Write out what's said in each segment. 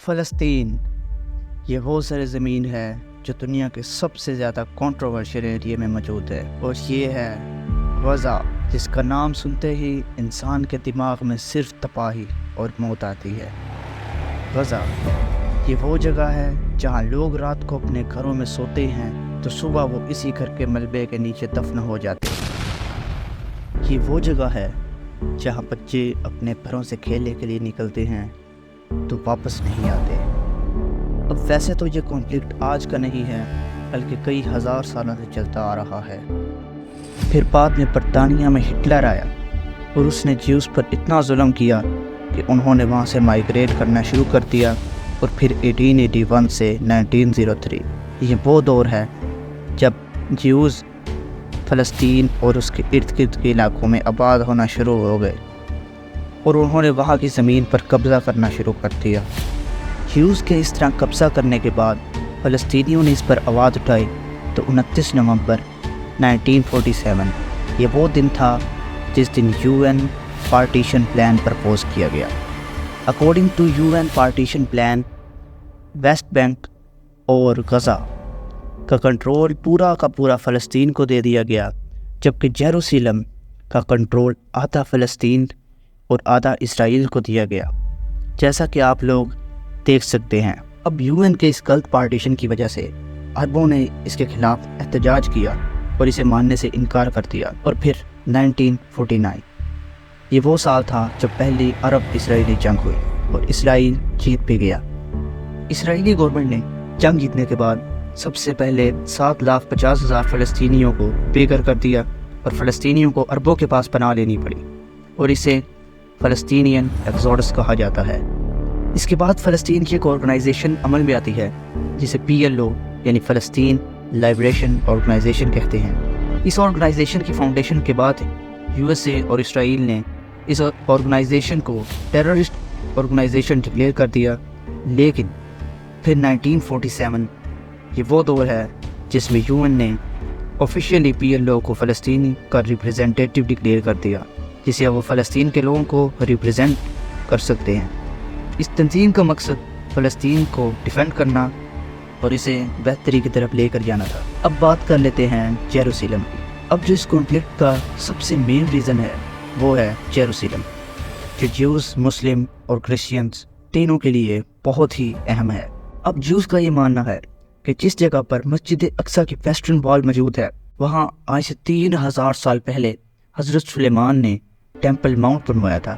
فلسطین یہ وہ سرزمین ہے جو دنیا کے سب سے زیادہ کنٹروورشل ایریے میں موجود ہے، اور یہ ہے غزہ، جس کا نام سنتے ہی انسان کے دماغ میں صرف تباہی اور موت آتی ہے۔ غزہ یہ وہ جگہ ہے جہاں لوگ رات کو اپنے گھروں میں سوتے ہیں تو صبح وہ اسی گھر کے ملبے کے نیچے دفن ہو جاتے ہیں۔ یہ وہ جگہ ہے جہاں بچے اپنے گھروں سے کھیلنے کے لیے نکلتے ہیں تو واپس نہیں آتے۔ اب ویسے تو یہ کانفلکٹ آج کا نہیں ہے، بلکہ کئی ہزار سالوں سے چلتا آ رہا ہے۔ پھر بعد میں برطانیہ میں ہٹلر آیا اور اس نے جیوز پر اتنا ظلم کیا کہ انہوں نے وہاں سے مائیگریٹ کرنا شروع کر دیا، اور پھر 1881 سے 1903 یہ وہ دور ہے جب جیوز فلسطین اور اس کے ارد گرد کے علاقوں میں آباد ہونا شروع ہو گئے، اور انہوں نے وہاں کی زمین پر قبضہ کرنا شروع کر دیا۔ جیوز کے اس طرح قبضہ کرنے کے بعد فلسطینیوں نے اس پر آواز اٹھائی تو 29 نومبر 1947 یہ وہ دن تھا جس دن UN پارٹیشن پلان پرپوز کیا گیا۔ According to UN partition plan, West Bank اور غزہ کا کنٹرول پورا کا پورا فلسطین کو دے دیا گیا، جبکہ یروشلم کا کنٹرول آدھا فلسطین اور آدھا اسرائیل کو دیا گیا، جیسا کہ آپ لوگ دیکھ سکتے ہیں۔ اب UN کے اس غلط پارٹیشن کی وجہ سے عربوں نے اس کے خلاف احتجاج کیا اور اسے ماننے سے انکار کر دیا، اور پھر 1949 یہ وہ سال تھا جب پہلی عرب اسرائیلی جنگ ہوئی اور اسرائیل جیت بھی گیا۔ اسرائیلی گورنمنٹ نے جنگ جیتنے کے بعد سب سے پہلے 7,50,000 فلسطینیوں کو بے گھر کر دیا، اور فلسطینیوں کو عربوں کے پاس پناہ لینی پڑی، اور اسے فلسطینین ایکزوڈس کہا جاتا ہے۔ اس کے بعد فلسطین کی ایک آرگنائزیشن عمل میں آتی ہے جسے PLO یعنی فلسطین لائبریشن آرگنائزیشن کہتے ہیں۔ اس آرگنائزیشن کی فاؤنڈیشن کے بعد USA اور اسرائیل نے اس آرگنائزیشن کو ٹیررسٹ آرگنائزیشن ڈکلیئر کر دیا، لیکن پھر 1947 یہ وہ دور ہے جس میں UN نے آفیشیلی PLO کو فلسطین کا ریپریزنٹیٹیو ڈکلیئر کر دیا، جسے وہ فلسطین کے لوگوں کو ریپریزنٹ کر سکتے ہیں۔ اس تنظیم کا مقصد فلسطین کو ڈیفینڈ کرنا اور اسے بہتری کی طرف لے کر جانا تھا۔ اب بات کر لیتے ہیں یروشلم کی۔ اب جو اس کانفلکٹ کا سب سے مین ریزن ہے وہ ہے یروشلم، جو جیوز، مسلم اور کرسچینز تینوں کے لیے بہت ہی اہم ہے۔ اب جیوز کا یہ ماننا ہے کہ جس جگہ پر مسجد اقصیٰ کی ویسٹرن وال موجود ہے، وہاں آج سے 3000 سال پہلے حضرت سلیمان نے ٹیمپل ماؤنٹ بنوایا تھا،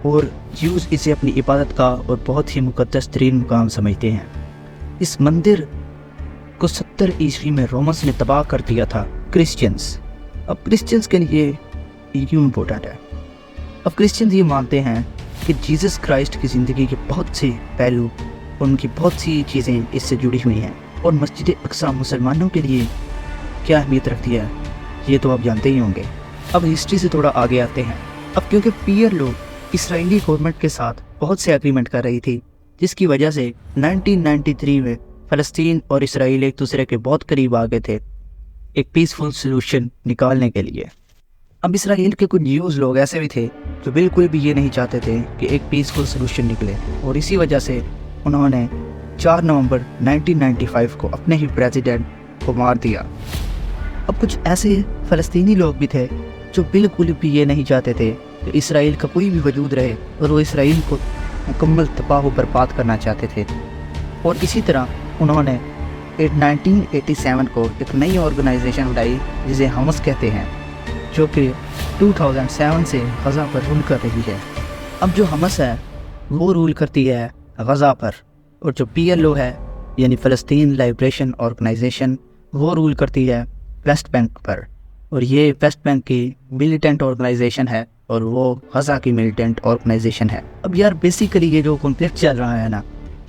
اور جیوز اسے اپنی عبادت کا اور بہت ہی مقدس ترین مقام سمجھتے ہیں۔ اس مندر کو 70 عیسوی میں رومنس نے تباہ کر دیا تھا۔ کرسچنز، اب کرسچنز کے لیے کیوں امپورٹنٹ ہے؟ اب کرسچنز یہ مانتے ہیں کہ جیزس کرائسٹ کی زندگی کے بہت سے پہلو، ان کی بہت سی چیزیں اس سے جڑی ہوئی ہیں، اور مسجد اقصیٰ مسلمانوں کے لیے کیا اہمیت رکھتی ہے یہ تو آپ جانتے ہی ہوں گے۔ اب ہسٹری سے تھوڑا آگے آتے ہیں۔ اب کیونکہ PLO اسرائیلی گورنمنٹ کے ساتھ بہت سے ایگریمنٹ کر رہی تھی، جس کی وجہ سے 1993 میں فلسطین اور اسرائیل ایک دوسرے کے بہت قریب آ گئے تھے ایک پیسفل سلوشن نکالنے کے لیے۔ اب اسرائیل کے کچھ جیوز لوگ ایسے بھی تھے جو بالکل بھی یہ نہیں چاہتے تھے کہ ایک پیسفل سلوشن نکلے، اور اسی وجہ سے انہوں نے 4 نومبر 1995 کو اپنے ہی پریزیڈنٹ کو مار دیا۔ اب کچھ ایسے فلسطینی لوگ بھی تھے جو بالکل بھی یہ نہیں چاہتے تھے کہ اسرائیل کا کوئی بھی وجود رہے، اور وہ اسرائیل کو مکمل تباہ و برباد کرنا چاہتے تھے، اور اسی طرح انہوں نے 1987 کو ایک نئی آرگنائزیشن بنائی جسے حماس کہتے ہیں، جو کہ 2007 سے غزہ پر رول کر رہی ہے۔ اب جو حماس ہے وہ رول کرتی ہے غزہ پر، اور جو PLO ہے یعنی فلسطین لائبریشن آرگنائزیشن وہ رول کرتی ہے ویسٹ بینک پر، اور یہ ویسٹ بینک کی ملیٹنٹ آرگنائزیشن ہے اور وہ غزہ کی ملیٹنٹ آرگنائزیشن ہے۔ اب یار بیسیکلی یہ جو کانفلکٹ چل رہا ہے نا،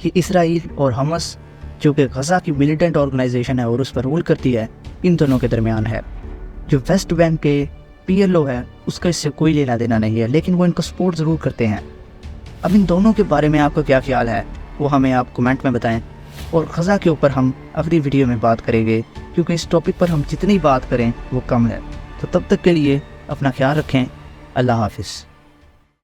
یہ اسرائیل اور حماس جو کہ غزہ کی ملیٹنٹ آرگنائزیشن ہے اور اس پر رول کرتی ہے، ان دونوں کے درمیان ہے۔ جو ویسٹ بینک کے PLO ہے اس کا اس سے کوئی لینا دینا نہیں ہے، لیکن وہ ان کو سپورٹ ضرور کرتے ہیں۔ اب ان دونوں کے بارے میں آپ کا کیا خیال ہے وہ ہمیں آپ کمنٹ میں بتائیں، اور غزہ کے اوپر ہم اگلی ویڈیو میں بات کریں گے، کیونکہ اس ٹاپک پر ہم جتنی بات کریں وہ کم ہے۔ تو تب تک کے لیے اپنا خیال رکھیں۔ اللہ حافظ۔